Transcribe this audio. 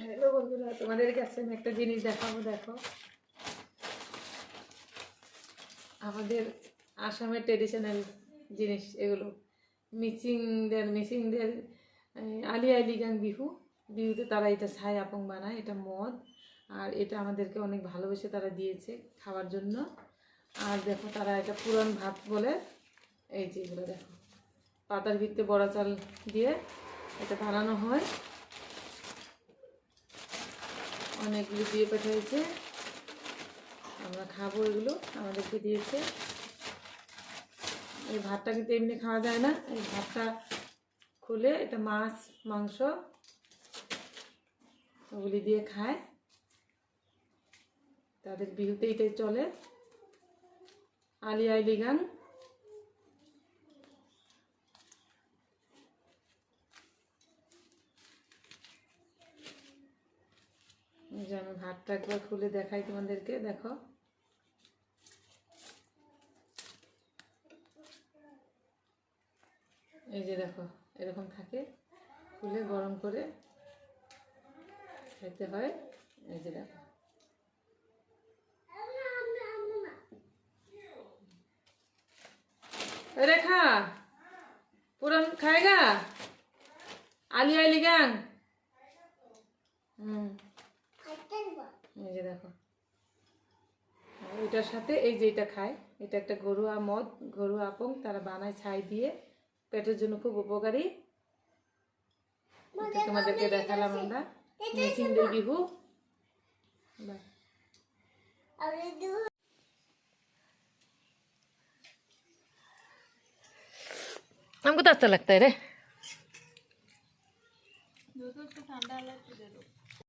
Hello বন্ধুরা, তোমাদের কাছে আমি একটা জিনিস দেখাবো। দেখো, আমাদের আসামের ট্রেডিশনাল জিনিস এগুলো। মিসিংদের আলি আই লিগাং বিহুতে তারা এটা ছাই আপং বানায়, এটা মদ। আর এটা আমাদেরকে অনেক ভালোবেসে তারা দিয়েছে খাওয়ার জন্য। আর দেখো, তারা এটা পুরান ভাত বলে। এই যে এগুলো দেখো, পাতার ভিত্তে বড়া চাল দিয়ে এটা বানানো হয়। অনেকগুলো দিয়ে পাঠিয়েছে, আমরা খাবো। এগুলো আমাদেরকে দিয়েছে। এই ভাতটা কিন্তু এমনি খাওয়া যায় না। এই ভাতটা খুলে এটা মাছ মাংস ওগুলি দিয়ে খায়। তাদের বিহুতে এটাই চলে, আলি আই লিগাং। এই যে আমি ভাতটা একবার খুলে দেখাই তোমাদেরকে। দেখো, এই যে দেখো, এরকম থাকে। খুলে গরম করে খেতে হয়। এই যে দেখো, রেখা পুরান খায়গা আলি আই লিগাং। এই যে দেখো, এটার সাথে এই যে এটা খায়, এটা একটা ঘরোয়া মদ, ঘরোয়া আপং তারা বানায় ছাই দিয়ে। পেটের জন্য খুব উপকারী। তোমাদেরকে দেখালাম আমরা মিসিংদের বিহু। हमको तो अच्छा लगता है रे।